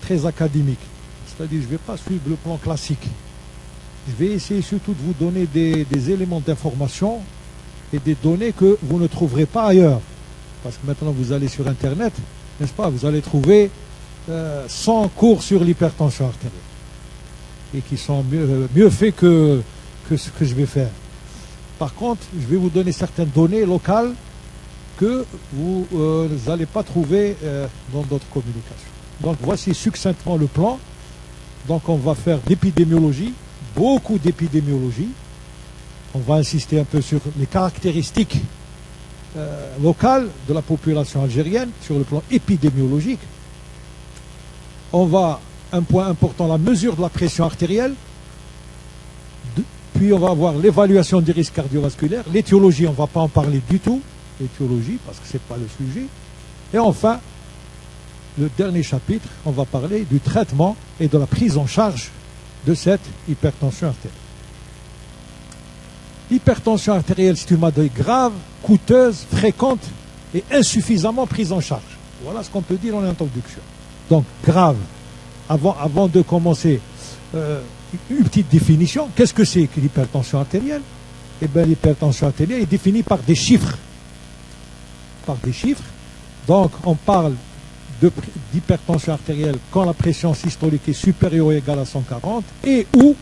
très académique. C'est-à-dire, je ne vais pas suivre le plan classique. Je vais essayer surtout de vous donner des éléments d'information et des données que vous ne trouverez pas ailleurs. Parce que maintenant, vous allez sur Internet, n'est-ce pas, vous allez trouver 100 cours sur l'hypertension artérielle. Et qui sont mieux faits que ce que je vais faire. Par contre, je vais vous donner certaines données locales que vous n'allez pas trouver dans d'autres communications. Donc voici succinctement le plan. Donc on va faire d'épidémiologie, beaucoup d'épidémiologie. On va insister un peu sur les caractéristiques locales de la population algérienne sur le plan épidémiologique. On va, un point important, la mesure de la pression artérielle. Puis on va avoir l'évaluation des risques cardiovasculaires. L'étiologie, on ne va pas en parler du tout. L'étiologie, parce que ce n'est pas le sujet. Et enfin, le dernier chapitre, on va parler du traitement et de la prise en charge de cette hypertension artérielle. L'hypertension artérielle, c'est une maladie grave, coûteuse, fréquente et insuffisamment prise en charge. Voilà ce qu'on peut dire en introduction. Donc, grave. Avant de commencer, une petite définition. Qu'est-ce que c'est que l'hypertension artérielle? Eh bien, l'hypertension artérielle est définie par des chiffres. Par des chiffres. Donc, on parle d'hypertension artérielle quand la pression systolique est supérieure ou égale à 140 et ou,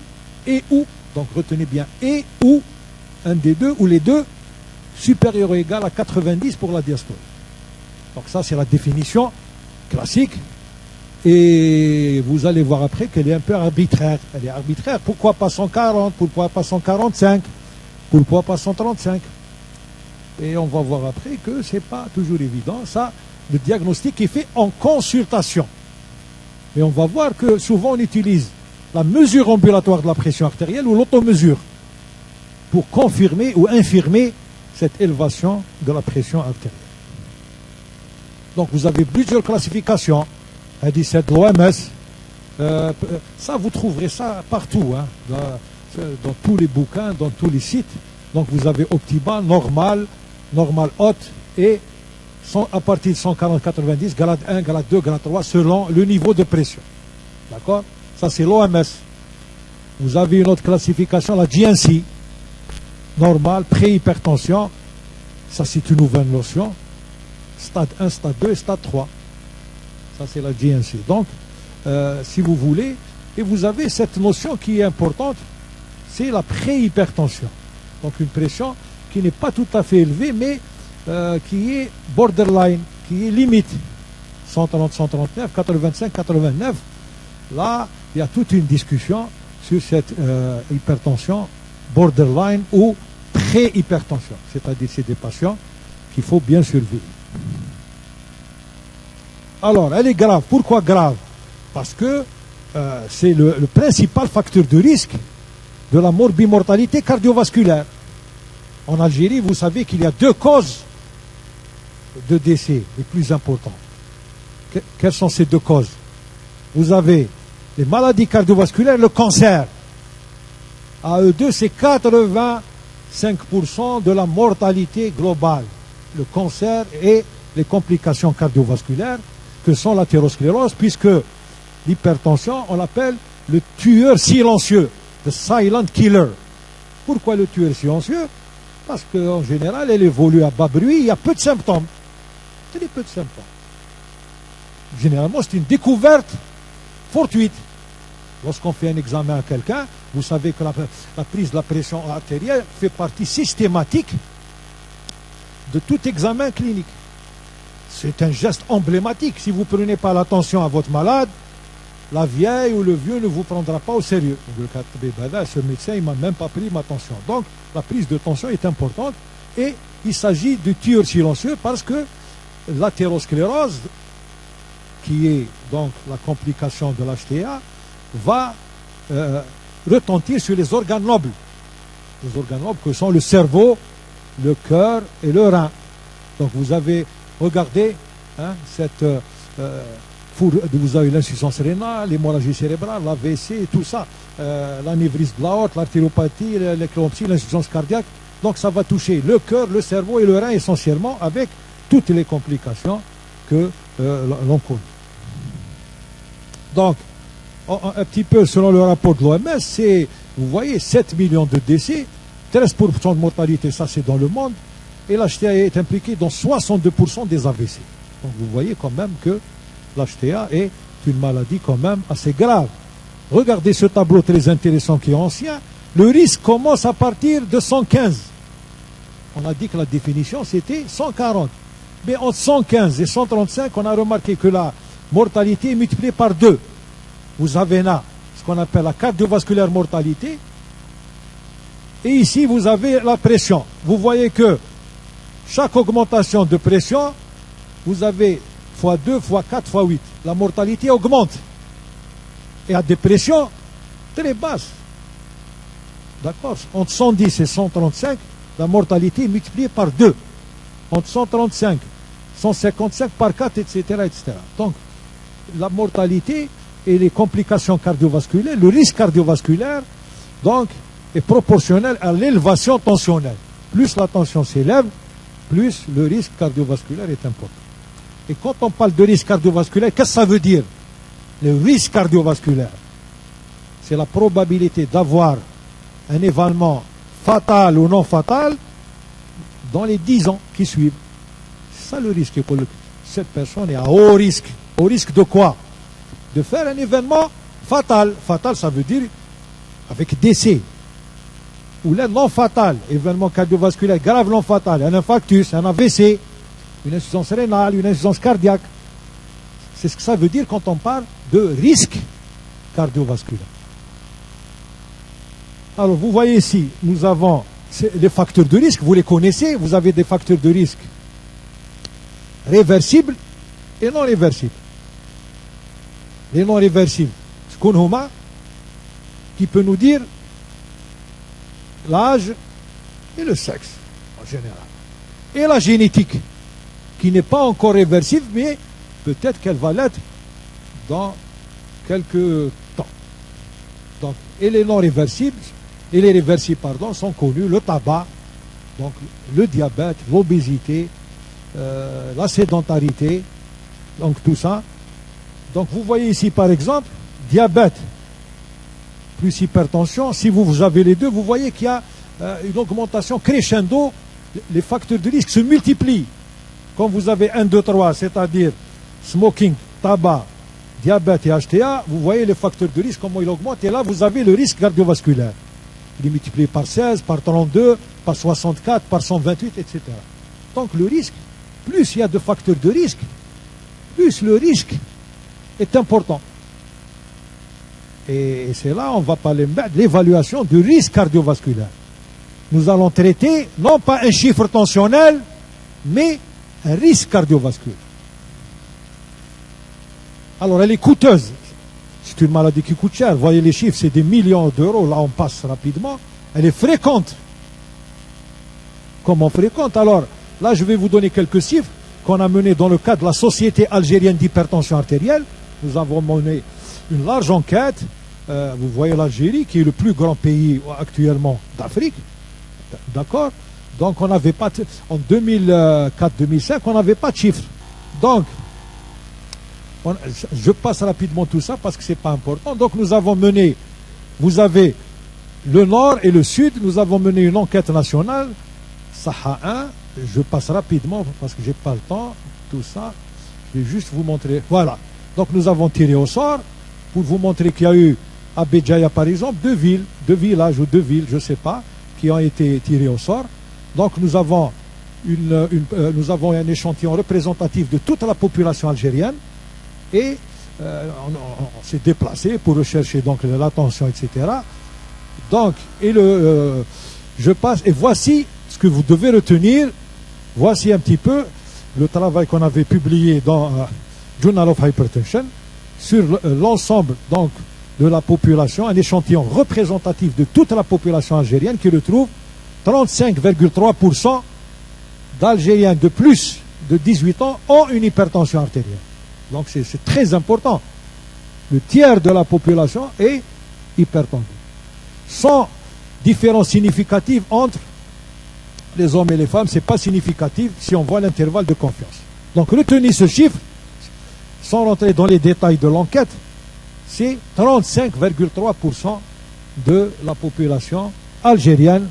donc retenez bien, et ou, un des deux, ou les deux, supérieur ou égal à 90 pour la diastole. Donc ça, c'est la définition classique. Et vous allez voir après qu'elle est un peu arbitraire. Elle est arbitraire. Pourquoi pas 140? Pourquoi pas 145? Pourquoi pas 135? Et on va voir après que ce n'est pas toujours évident. Ça, le diagnostic est fait en consultation. Et on va voir que souvent on utilise la mesure ambulatoire de la pression artérielle ou l'automesure pour confirmer ou infirmer cette élévation de la pression artérielle. Donc vous avez plusieurs classifications. C'est de l'OMS. Ça, vous trouverez ça partout, hein, dans tous les bouquins, dans tous les sites. Donc vous avez optimal, normal, normal haute et à partir de 140-90, grade 1, grade 2, grade 3, selon le niveau de pression. D'accord? Ça, c'est l'OMS. Vous avez une autre classification, la GNC. Normal, pré-hypertension. Ça, c'est une nouvelle notion. Stade 1, stade 2 et stade 3. Ça, c'est la GNC. Donc, si vous voulez, et vous avez cette notion qui est importante, c'est la pré-hypertension. Donc, une pression qui n'est pas tout à fait élevée, mais qui est borderline, qui est limite. 130, 139, 85, 89. Là, il y a toute une discussion sur cette hypertension borderline ou pré-hypertension. C'est-à-dire, c'est des patients qu'il faut bien surveiller. Alors, elle est grave. Pourquoi grave? Parce que c'est le principal facteur de risque de la morbimortalité cardiovasculaire. En Algérie, vous savez qu'il y a 2 causes de décès les plus importantes. Quelles sont ces 2 causes? Vous avez les maladies cardiovasculaires, le cancer. À eux deux, c'est 85% de la mortalité globale. Le cancer et les complications cardiovasculaires que sont l'athérosclérose, puisque l'hypertension, on l'appelle le tueur silencieux, the silent killer. Pourquoi le tueur silencieux? Parce qu'en général, elle évolue à bas bruit, il y a peu de symptômes. Très peu de symptômes. Généralement, c'est une découverte fortuite. Lorsqu'on fait un examen à quelqu'un, vous savez que la prise de la pression artérielle fait partie systématique de tout examen clinique. C'est un geste emblématique. Si vous ne prenez pas l'attention à votre malade, la vieille ou le vieux ne vous prendra pas au sérieux. Ce médecin, il ne m'a même pas pris ma tension. Donc, la prise de tension est importante et il s'agit du tueur silencieux parce que l'athérosclérose, qui est donc la complication de l'HTA, va retentir sur les organes nobles. Les organes nobles que sont le cerveau, le cœur et le rein. Donc vous avez, regardé, hein, vous avez l'insuffisance rénale, l'hémorragie cérébrale, l'AVC, tout ça, l'anévrisme de l'aorte, l'artériopathie, l'éclampsie, l'insuffisance cardiaque. Donc ça va toucher le cœur, le cerveau et le rein essentiellement, avec toutes les complications que l'on connaît. Donc, un petit peu selon le rapport de l'OMS, c'est, vous voyez, 7 millions de décès, 13% de mortalité, ça c'est dans le monde, et l'HTA est impliqué dans 62% des AVC. Donc vous voyez quand même que l'HTA est une maladie quand même assez grave. Regardez ce tableau très intéressant qui est ancien. Le risque commence à partir de 115. On a dit que la définition c'était 140. Mais entre 115 et 135, on a remarqué que la mortalité est multipliée par 2. Vous avez là ce qu'on appelle la cardiovasculaire mortalité. Et ici, vous avez la pression. Vous voyez que chaque augmentation de pression, vous avez x2, x4, x8. La mortalité augmente. Et à des pressions très basses. D'accord? Entre 110 et 135, la mortalité est multipliée par 2. Entre 135, 155 par 4, etc., etc. Donc, la mortalité et les complications cardiovasculaires, le risque cardiovasculaire, donc, est proportionnel à l'élévation tensionnelle. Plus la tension s'élève, plus le risque cardiovasculaire est important. Et quand on parle de risque cardiovasculaire, qu'est-ce que ça veut dire? Le risque cardiovasculaire, c'est la probabilité d'avoir un événement fatal ou non fatal dans les 10 ans qui suivent. C'est ça le risque. Pour cette personne est à haut risque. Au risque de quoi? De faire un événement fatal. Fatal, ça veut dire avec décès. Ou là, non fatal, événement cardiovasculaire grave non fatal, un infarctus, un AVC, une insuffisance rénale, une insuffisance cardiaque. C'est ce que ça veut dire quand on parle de risque cardiovasculaire. Alors, vous voyez ici, nous avons les facteurs de risque, vous les connaissez, vous avez des facteurs de risque réversibles et non réversibles. Les non réversibles, ce qu'on a, qui peut nous dire l'âge et le sexe, en général. Et la génétique, qui n'est pas encore réversible, mais peut-être qu'elle va l'être dans quelques temps. Donc, et les non réversibles, et les réversibles, pardon, sont connus, le tabac, donc le diabète, l'obésité, la sédentarité, donc tout ça. Donc vous voyez ici par exemple, diabète plus hypertension, si vous avez les deux, vous voyez qu'il y a une augmentation crescendo, les facteurs de risque se multiplient. Quand vous avez 1, 2, 3, c'est-à-dire smoking, tabac, diabète et HTA, vous voyez les facteurs de risque, comment ils augmentent, et là vous avez le risque cardiovasculaire. Il est multiplié par 16, par 32, par 64, par 128, etc. Donc le risque, plus il y a de facteurs de risque, plus le risque est important. Et c'est là on va parler de l'évaluation du risque cardiovasculaire. Nous allons traiter non pas un chiffre tensionnel, mais un risque cardiovasculaire. Alors elle est coûteuse. C'est une maladie qui coûte cher. Vous voyez les chiffres, c'est des millions d'euros. Là on passe rapidement. Elle est fréquente. Comment fréquente? Alors là je vais vous donner quelques chiffres qu'on a menés dans le cadre de la Société algérienne d'hypertension artérielle. Nous avons mené une large enquête. Vous voyez l'Algérie qui est le plus grand pays actuellement d'Afrique. D'accord? Donc on n'avait pas, en 2004-2005, on n'avait pas de chiffres. Donc, je passe rapidement tout ça parce que ce n'est pas important. Donc nous avons mené, vous avez le nord et le sud, nous avons mené une enquête nationale, Saha 1, je passe rapidement parce que je n'ai pas le temps, tout ça, je vais juste vous montrer, voilà. Donc nous avons tiré au sort pour vous montrer qu'il y a eu à Béjaïa par exemple, deux villages ou deux villes, je ne sais pas, qui ont été tirés au sort. Donc nous avons, nous avons un échantillon représentatif de toute la population algérienne et on s'est déplacé pour rechercher donc l'attention, etc. Donc, je passe, et voici ce que vous devez retenir, voici un petit peu le travail qu'on avait publié dans Journal of Hypertension sur l'ensemble donc de la population, un échantillon représentatif de toute la population algérienne qui retrouve 35,3% d'Algériens de plus de 18 ans ont une hypertension artérielle. Donc c'est très important. Le tiers de la population est hypertendue. Sans différence significative entre les hommes et les femmes, ce n'est pas significatif si on voit l'intervalle de confiance. Donc retenez ce chiffre, sans rentrer dans les détails de l'enquête, c'est 35,3% de la population algérienne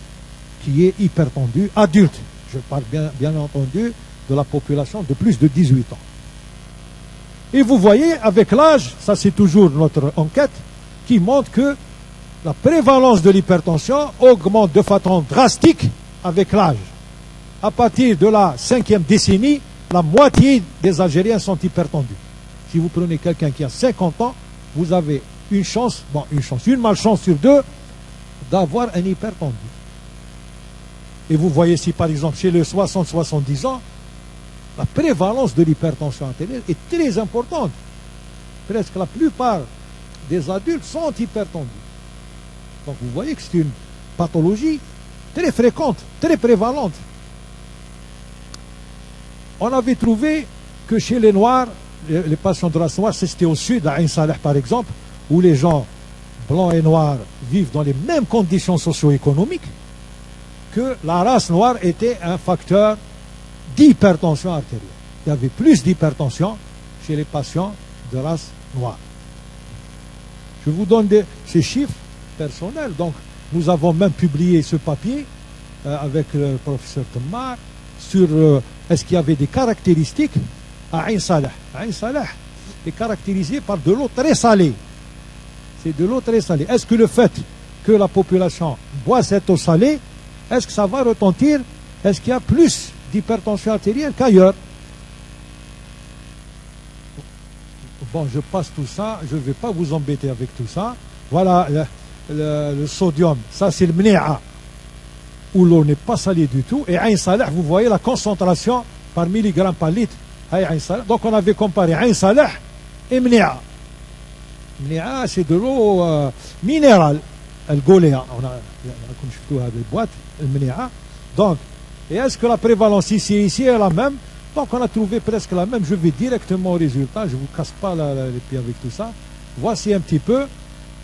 qui est hypertendue, adulte. Je parle bien entendu de la population de plus de 18 ans. Et vous voyez, avec l'âge, ça c'est toujours notre enquête, qui montre que la prévalence de l'hypertension augmente de façon drastique avec l'âge. À partir de la 5e décennie, la moitié des Algériens sont hypertendus. Si vous prenez quelqu'un qui a 50 ans, vous avez une malchance sur deux d'avoir un hypertendu. Et vous voyez si par exemple chez les 60-70 ans, la prévalence de l'hypertension artérielle est très importante. Presque la plupart des adultes sont hypertendus. Donc vous voyez que c'est une pathologie très fréquente, très prévalente. On avait trouvé que chez les Noirs, les patients de race noire, c'était au sud, à Ain Saleh par exemple, où les gens blancs et noirs vivent dans les mêmes conditions socio-économiques, que la race noire était un facteur d'hypertension artérielle. Il y avait plus d'hypertension chez les patients de race noire. Je vous donne ces chiffres personnels. Donc, nous avons même publié ce papier avec le professeur Temmar sur est-ce qu'il y avait des caractéristiques à Ain Saleh. Ain Saleh est caractérisé par de l'eau très salée. C'est de l'eau très salée. Est-ce que le fait que la population boit cette eau salée, est-ce que ça va retentir? Est-ce qu'il y a plus d'hypertension artérielle qu'ailleurs? Bon, je passe tout ça, je ne vais pas vous embêter avec tout ça. Voilà le sodium, ça c'est le mni'a, où l'eau n'est pas salée du tout. Et Ain Saleh, vous voyez la concentration par milligramme par litre. Donc on avait comparé Ain Saleh et mni'a. Mni'a, c'est de l'eau minérale, le goléa. On a des boîtes, le mni'a. Donc, et est-ce que la prévalence ici est la même? Donc on a trouvé presque la même. Je vais directement au résultat. Je ne vous casse pas les pieds avec tout ça. Voici un petit peu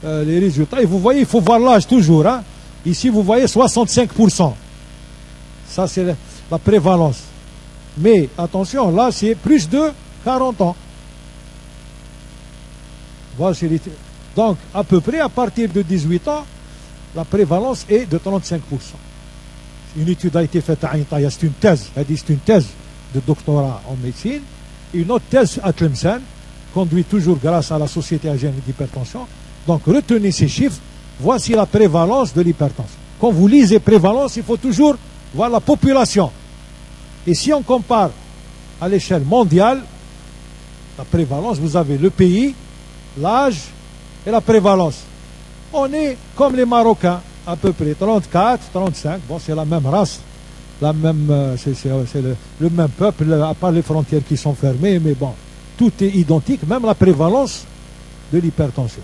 les résultats. Et vous voyez, il faut voir l'âge toujours. Hein. Ici, vous voyez 65%. Ça, c'est la prévalence. Mais attention, là, c'est plus de 40 ans. Voici donc, à peu près, à partir de 18 ans, la prévalence est de 35%. Une étude a été faite à Ain Taïa, c'est une thèse. C'est une thèse de doctorat en médecine. Une autre thèse à Tlemcen, conduite toujours grâce à la Société algérienne d'hypertension. Donc, retenez ces chiffres. Voici la prévalence de l'hypertension. Quand vous lisez prévalence, il faut toujours voir la population. Et si on compare à l'échelle mondiale, la prévalence, vous avez le pays, l'âge et la prévalence. On est comme les Marocains, à peu près 34, 35. Bon, c'est la même race, c'est le même peuple, à part les frontières qui sont fermées, mais bon, tout est identique, même la prévalence de l'hypertension.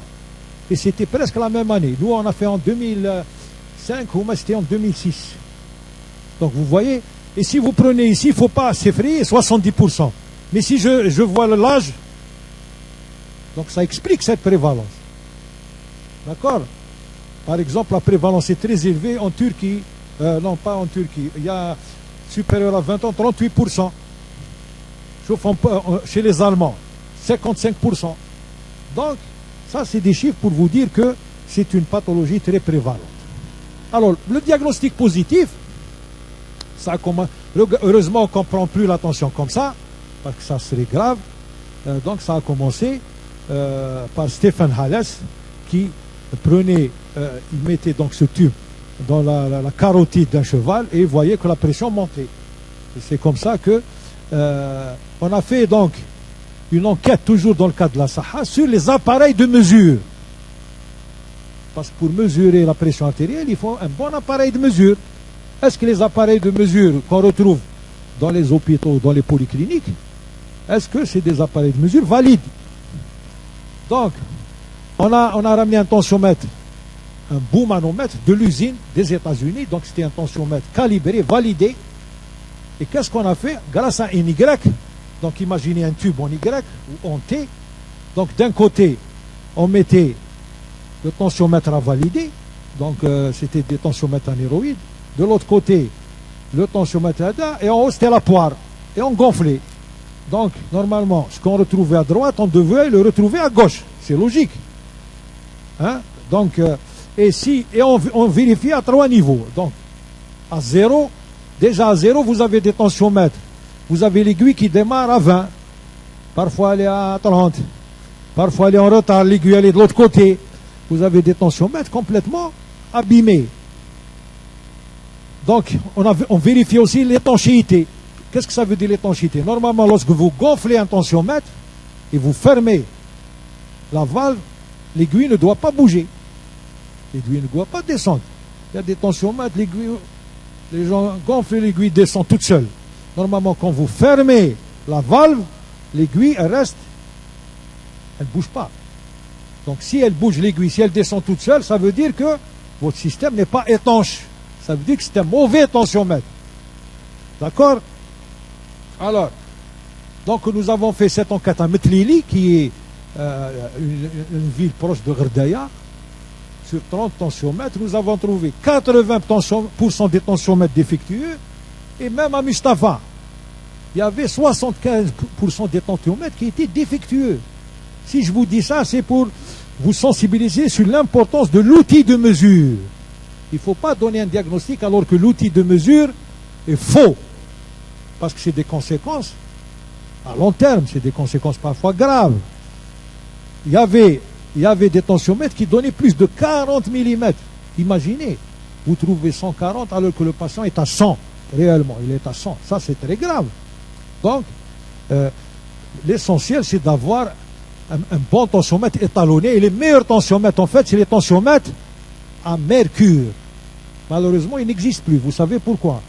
Et c'était presque la même année. Nous, on a fait en 2005, ou moi, c'était en 2006. Donc, vous voyez, et si vous prenez ici, il ne faut pas s'effrayer, 70%. Mais si je vois l'âge, donc ça explique cette prévalence. D'accord? Par exemple, la prévalence est très élevée en Turquie. Non, pas en Turquie. Il y a supérieur à 20 ans, 38%. Chez les Allemands, 55%. Donc, ça, c'est des chiffres pour vous dire que c'est une pathologie très prévalente. Alors, le diagnostic positif, ça commence. Heureusement, on ne comprend plus la tension comme ça, parce que ça serait grave. Donc, ça a commencé par Stephen Hales, qui il mettait donc ce tube dans la carotide d'un cheval et il voyait que la pression montait. Et c'est comme ça que on a fait donc une enquête toujours dans le cadre de la SAHA sur les appareils de mesure. Parce que pour mesurer la pression artérielle, il faut un bon appareil de mesure. Est-ce que les appareils de mesure qu'on retrouve dans les hôpitaux, dans les polycliniques, est-ce que c'est des appareils de mesure valides? Donc, on a ramené un tensiomètre, un boumanomètre de l'usine des États-Unis. Donc, c'était un tensiomètre calibré, validé. Et qu'est-ce qu'on a fait? Grâce à un Y, donc imaginez un tube en Y ou en T. Donc, d'un côté, on mettait le tensiomètre à valider. Donc, c'était des tensiomètres anéroïdes. De l'autre côté, le tensiomètre à DA. Et en haut, c'était la poire. Et on gonflait. Donc, normalement, ce qu'on retrouvait à droite, on devait le retrouver à gauche. C'est logique. Hein? Donc, et on vérifie à 3 niveaux. Donc, à 0, déjà à 0, vous avez des tensiomètres. Vous avez l'aiguille qui démarre à 20. Parfois, elle est à 30. Parfois, elle est en retard. L'aiguille, elle est de l'autre côté. Vous avez des tensiomètres complètement abîmés. Donc, on vérifie aussi l'étanchéité. Qu'est-ce que ça veut dire l'étanchéité? Normalement, lorsque vous gonflez un tensiomètre et vous fermez la valve, l'aiguille ne doit pas bouger. L'aiguille ne doit pas descendre. Il y a des tensiomètres, les gens gonflent, l'aiguille descend toute seule. Normalement, quand vous fermez la valve, l'aiguille, elle reste, elle ne bouge pas. Donc, si elle bouge l'aiguille, si elle descend toute seule, ça veut dire que votre système n'est pas étanche. Ça veut dire que c'est un mauvais tensiomètre. D'accord? Alors, donc nous avons fait cette enquête à Metlili, qui est une ville proche de Gerdaya. Sur 30 tensiomètres, nous avons trouvé 80% des tensiomètres défectueux. Et même à Mustafa, il y avait 75% des tensiomètres qui étaient défectueux. Si je vous dis ça, c'est pour vous sensibiliser sur l'importance de l'outil de mesure. Il ne faut pas donner un diagnostic alors que l'outil de mesure est faux. Parce que c'est des conséquences à long terme, c'est des conséquences parfois graves. Il y avait des tensiomètres qui donnaient plus de 40 mm. Imaginez, vous trouvez 140 alors que le patient est à 100. Réellement, il est à 100. Ça, c'est très grave. Donc, l'essentiel, c'est d'avoir un bon tensiomètre étalonné. Et les meilleurs tensiomètres, en fait, c'est les tensiomètres à mercure. Malheureusement, ils n'existent plus. Vous savez pourquoi?